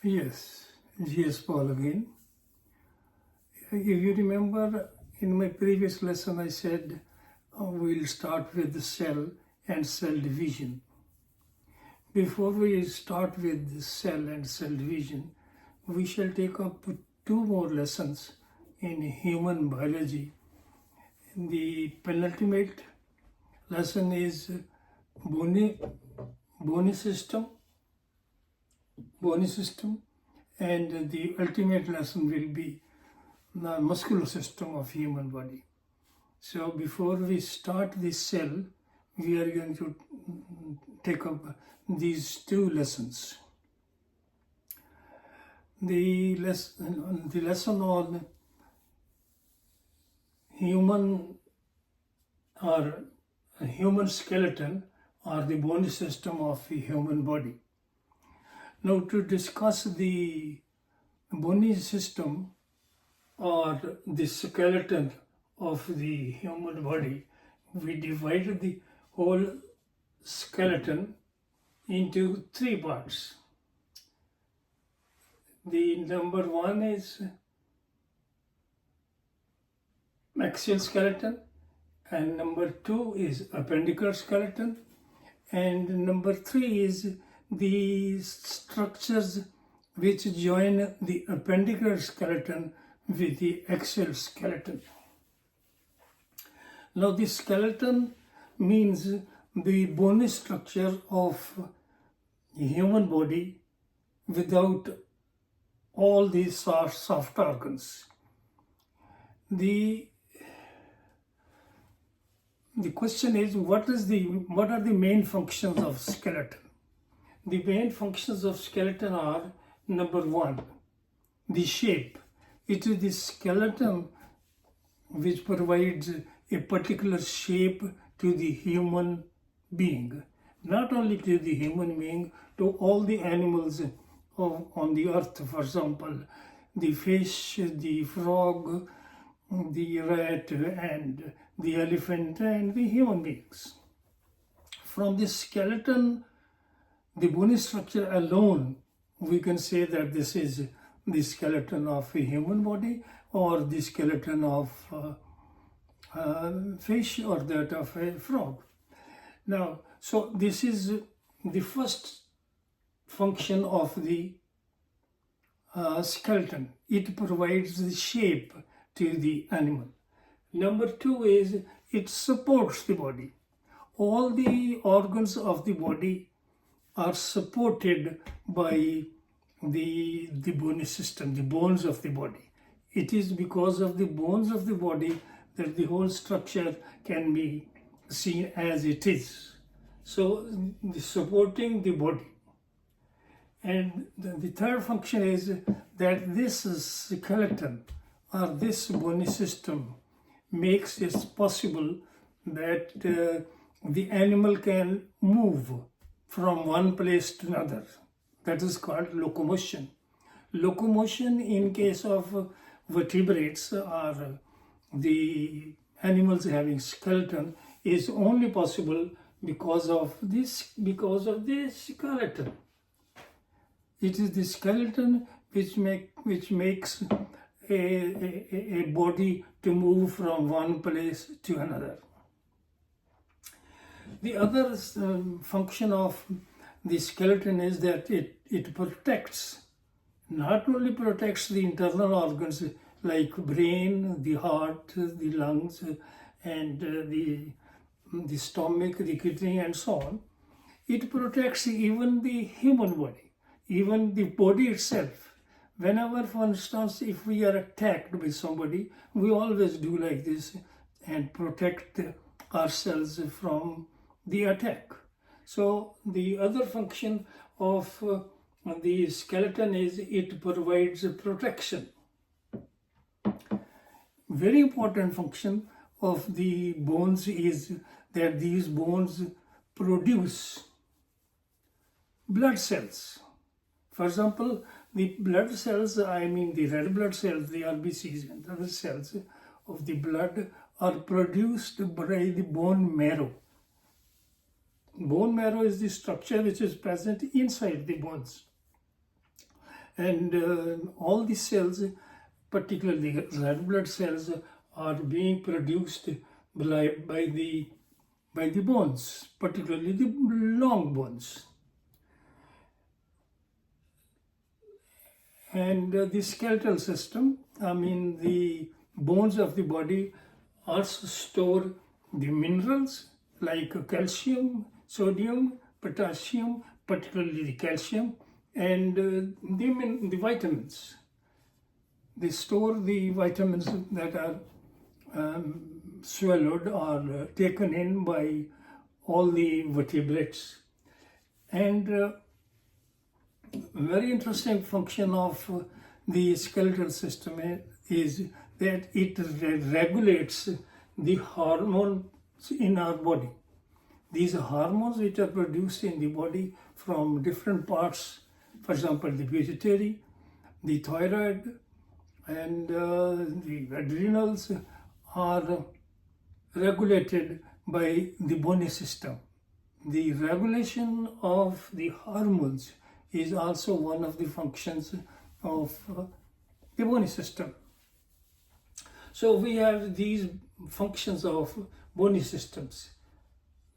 Yes, G.S. Paul again. If you remember, in my previous lesson I said we'll start with the cell and cell division. Before we start with the cell and cell division, we shall take up two more lessons in human biology. The penultimate lesson is bony system, and the ultimate lesson will be the muscular system of human body. So before we start the cell, we are going to take up these two lessons. The lesson on human skeleton or the bony system of the human body. Now, to discuss the bony system or the skeleton of the human body, we divided the whole skeleton into three parts. The number one is axial skeleton, and number two is appendicular skeleton, and number three is the structures which join the appendicular skeleton with the axial skeleton. Now, the skeleton means the bony structure of the human body without all these soft organs. The question is, what are the main functions of skeleton? The main functions of skeleton are, number one, the shape. It is the skeleton which provides a particular shape to the human being. Not only to the human being, to all the animals on the earth. For example, the fish, the frog, the rat, and the elephant, and the human beings. From the skeleton, the bony structure alone, we can say that this is the skeleton of a human body or the skeleton of fish or that of a frog. Now, so this is the first function of the skeleton. It provides the shape to the animal. Number two is it supports the body. All the organs of the body are supported by the bony system, the bones of the body. It is because of the bones of the body that the whole structure can be seen as it is. So, supporting the body. And the third function is that this skeleton or this bony system makes it possible that the animal can move from one place to another. That is called locomotion. Locomotion in case of vertebrates or the animals having skeleton is only possible because of this skeleton. It is the skeleton which makes a body to move from one place to another. The other function of the skeleton is that it protects, not only protects the internal organs like brain, the heart, the lungs, and the stomach, the kidney, and so on. It protects even the human body, even the body itself. Whenever, for instance, if we are attacked by somebody, we always do like this and protect ourselves from the attack. So the other function of the skeleton is it provides protection. Very important function of the bones is that these bones produce blood cells. For example, the blood cells, I mean the red blood cells, the RBCs and other cells of the blood are produced by the bone marrow. Bone marrow is the structure which is present inside the bones. And all the cells, particularly red blood cells, are being produced by the bones, particularly the long bones. And the skeletal system, I mean the bones of the body, also store the minerals like calcium, sodium, potassium, particularly the calcium, and the vitamins. They store the vitamins that are swallowed or taken in by all the vertebrates. And very interesting function of the skeletal system is that it regulates the hormones in our body. These are hormones which are produced in the body from different parts, for example, the pituitary, the thyroid, and the adrenals are regulated by the bony system. The regulation of the hormones is also one of the functions of the bony system. So we have these functions of bony systems.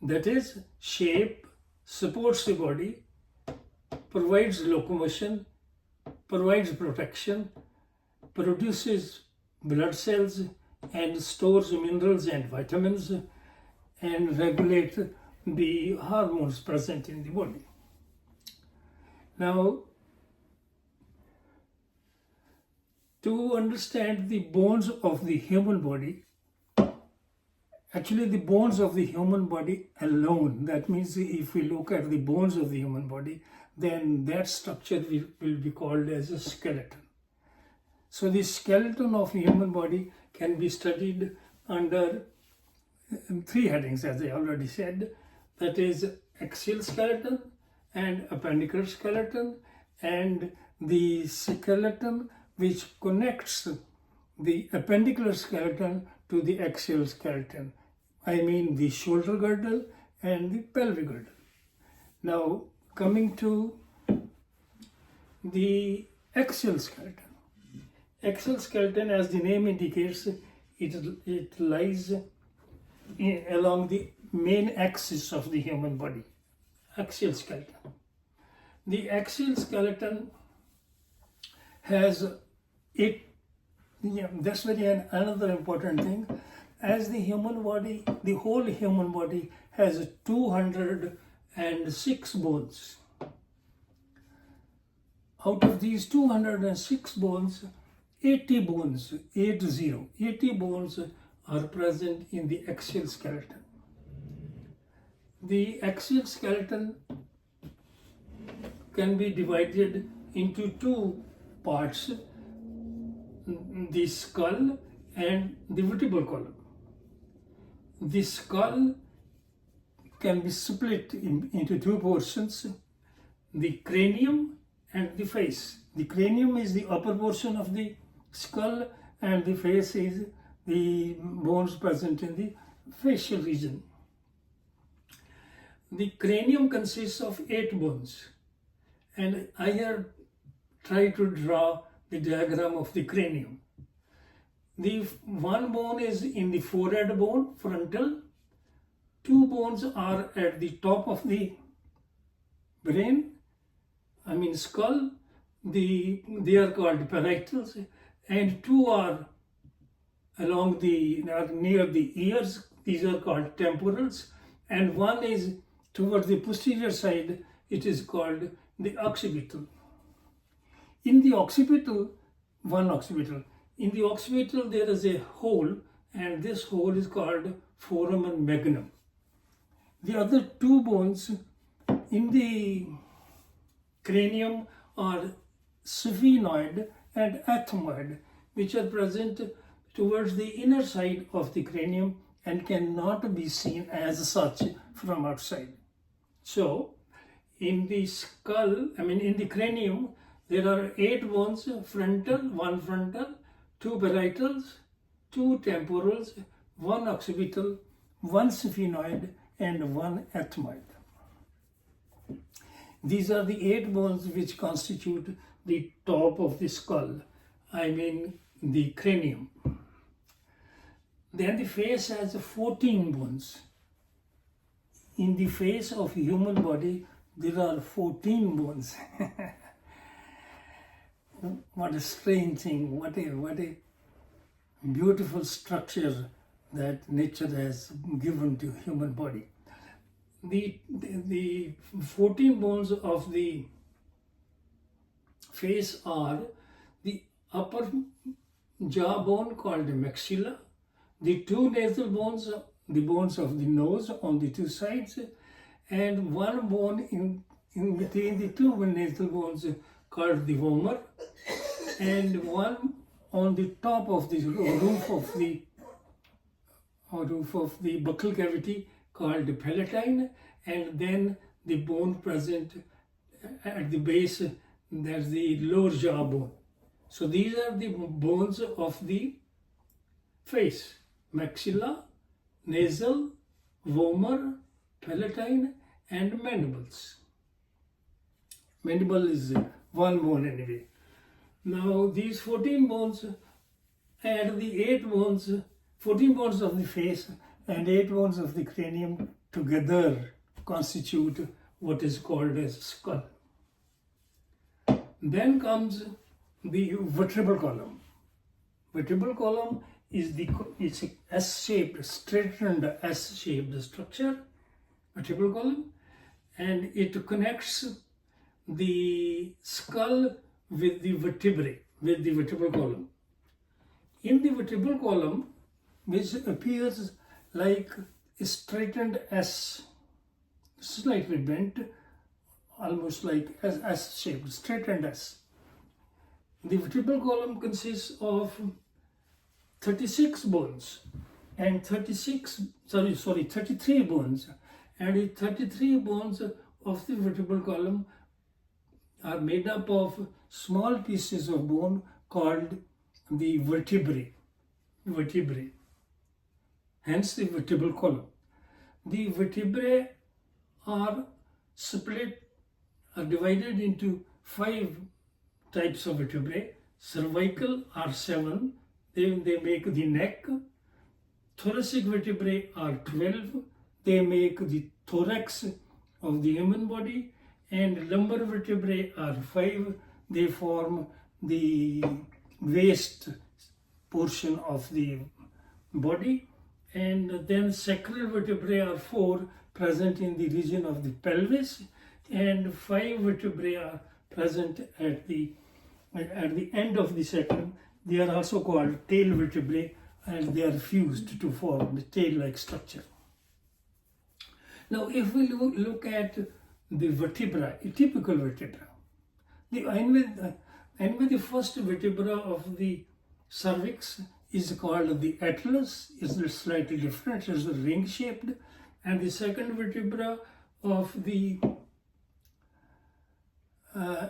That is, shape, supports the body, provides locomotion, provides protection, produces blood cells, and stores minerals and vitamins, and regulate the hormones present in the body. Now, to understand the bones of the human body, actually the bones of the human body alone, that means if we look at the bones of the human body, then that structure will be called as a skeleton. So the skeleton of the human body can be studied under three headings, as I already said. That is axial skeleton and appendicular skeleton, and the skeleton which connects the appendicular skeleton to the axial skeleton. I mean the shoulder girdle and the pelvic girdle. Now, coming to the axial skeleton. Axial skeleton, as the name indicates, it lies along the main axis of the human body. Axial skeleton. The axial skeleton has that's another important thing. As the human body, the whole human body has 206 bones. Out of these 206 bones, 80 bones are present in the axial skeleton. The axial skeleton can be divided into two parts, the skull and the vertebral column. The skull can be split into two portions, the cranium and the face. The cranium is the upper portion of the skull, and the face is the bones present in the facial region. The cranium consists of 8 bones, and I have tried to draw the diagram of the cranium. The one bone is in the forehead bone, frontal. 2 bones are at the top of the brain, skull. They are called parietals, and 2 are near the ears. These are called temporals, and 1 is towards the posterior side. It is called the occipital. In the occipital, there is a hole, and this hole is called foramen magnum. The other 2 bones in the cranium are sphenoid and ethmoid, which are present towards the inner side of the cranium and cannot be seen as such from outside. So, in the cranium, there are 8 bones, 1 frontal, 2 parietals, 2 temporals, 1 occipital, 1 sphenoid, and 1 ethmoid. These are the 8 bones which constitute the top of the skull, I mean the cranium. Then the face has 14 bones. In the face of human body, there are 14 bones. What a strange thing, what a beautiful structure that nature has given to human body. The 14 bones of the face are the upper jawbone called the maxilla, the 2 nasal bones, the bones of the nose on the 2 sides, and 1 bone in between the 2 nasal bones called the vomer, and 1 on the top of the roof of the buccal cavity called the palatine, and then the bone present at the base, that's the lower jawbone. So these are the bones of the face: maxilla, nasal, vomer, palatine, and mandibles. Mandible is 1 bone anyway. Now these 14 bones and the 8 bones, 14 bones of the face and 8 bones of the cranium together constitute what is called as skull. Then comes the vertebral column. Vertebral column is it's a S-shaped, straightened S-shaped structure, vertebral column, and it connects the skull with the vertebrae, with the vertebral column. In the vertebral column, which appears like a straightened S, slightly bent, almost like S-shaped, straightened S. The vertebral column consists of 36 bones and 33 bones, and the 33 bones of the vertebral column are made up of small pieces of bone called the vertebrae. Hence the vertebral column. The vertebrae are divided into 5 types of vertebrae. Cervical are 7, they make the neck. Thoracic vertebrae are 12, they make the thorax of the human body. And lumbar vertebrae are 5, they form the waist portion of the body. And then sacral vertebrae are 4, present in the region of the pelvis, and 5 vertebrae are present at the end of the sacrum. They are also called tail vertebrae, and they are fused to form the tail-like structure. Now, if we look at the vertebra, a typical vertebra, the first vertebra of the cervix is called the atlas. It's slightly different, it's ring-shaped, and the second vertebra of the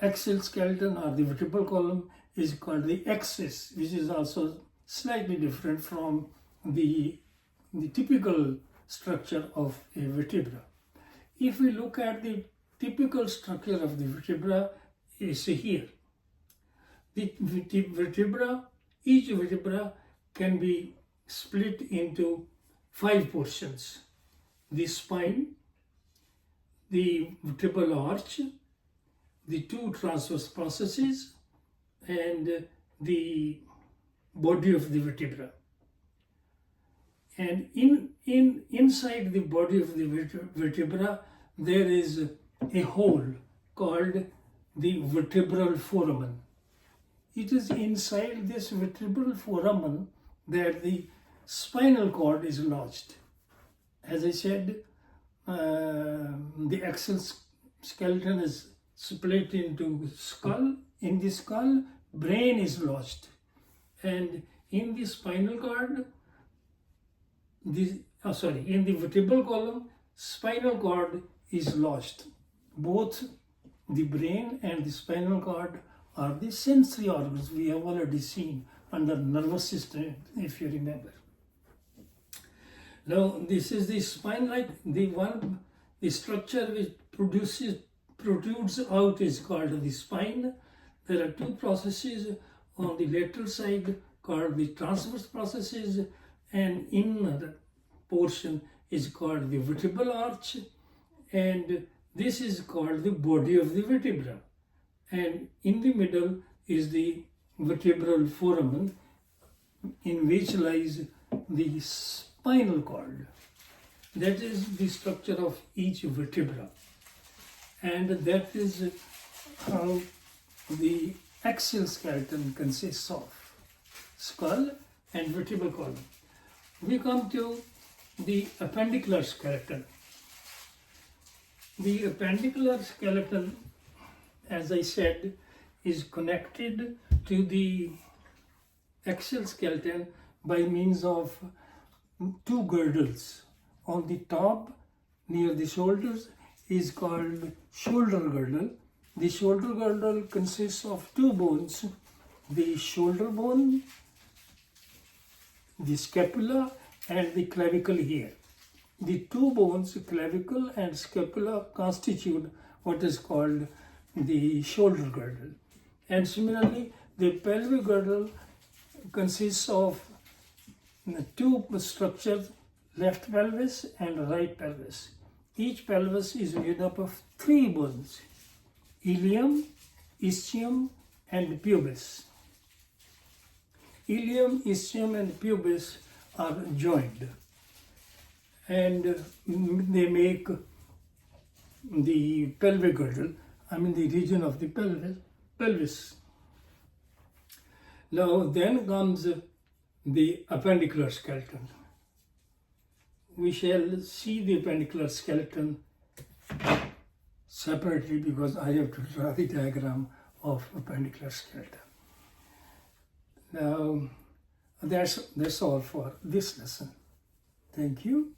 axial skeleton or the vertebral column is called the axis, which is also slightly different from the typical structure of a vertebra. If we look at the typical structure of the vertebra, is here. The vertebra, each vertebra can be split into 5 portions: the spine, the vertebral arch, the 2 transverse processes, and the body of the vertebra. And inside the body of the vertebra, there is a hole called the vertebral foramen. It is inside this vertebral foramen that the spinal cord is lodged. As I said, the axial skeleton is split into skull. In the skull, brain is lodged, and in the spinal cord, in the vertebral column, spinal cord is lodged. Both the brain and the spinal cord are the sensory organs we have already seen under nervous system, if you remember. Now, this is the spine, like the structure which protrudes out is called the spine. There are two processes on the lateral side called the transverse processes, and inner portion is called the vertebral arch, and this is called the body of the vertebra. And in the middle is the vertebral foramen, in which lies the spinal cord. That is the structure of each vertebra, and that is how the axial skeleton consists of skull and vertebral column. We come to the appendicular skeleton. The appendicular skeleton, as I said, is connected to the axial skeleton by means of two girdles. On the top, near the shoulders, is called shoulder girdle. The shoulder girdle consists of two bones, the shoulder bone, the scapula, and the clavicle here. The two bones, clavicle and scapula, constitute what is called the shoulder girdle. And similarly, the pelvic girdle consists of two structures, left pelvis and right pelvis. Each pelvis is made up of three bones: ilium, ischium, and pubis. Ilium, ischium, and pubis are joined, and they make the pelvic girdle, the region of the pelvis. Now then comes the appendicular skeleton. We shall see the appendicular skeleton separately because I have to draw the diagram of appendicular skeleton. Now that's all for this lesson. Thank you.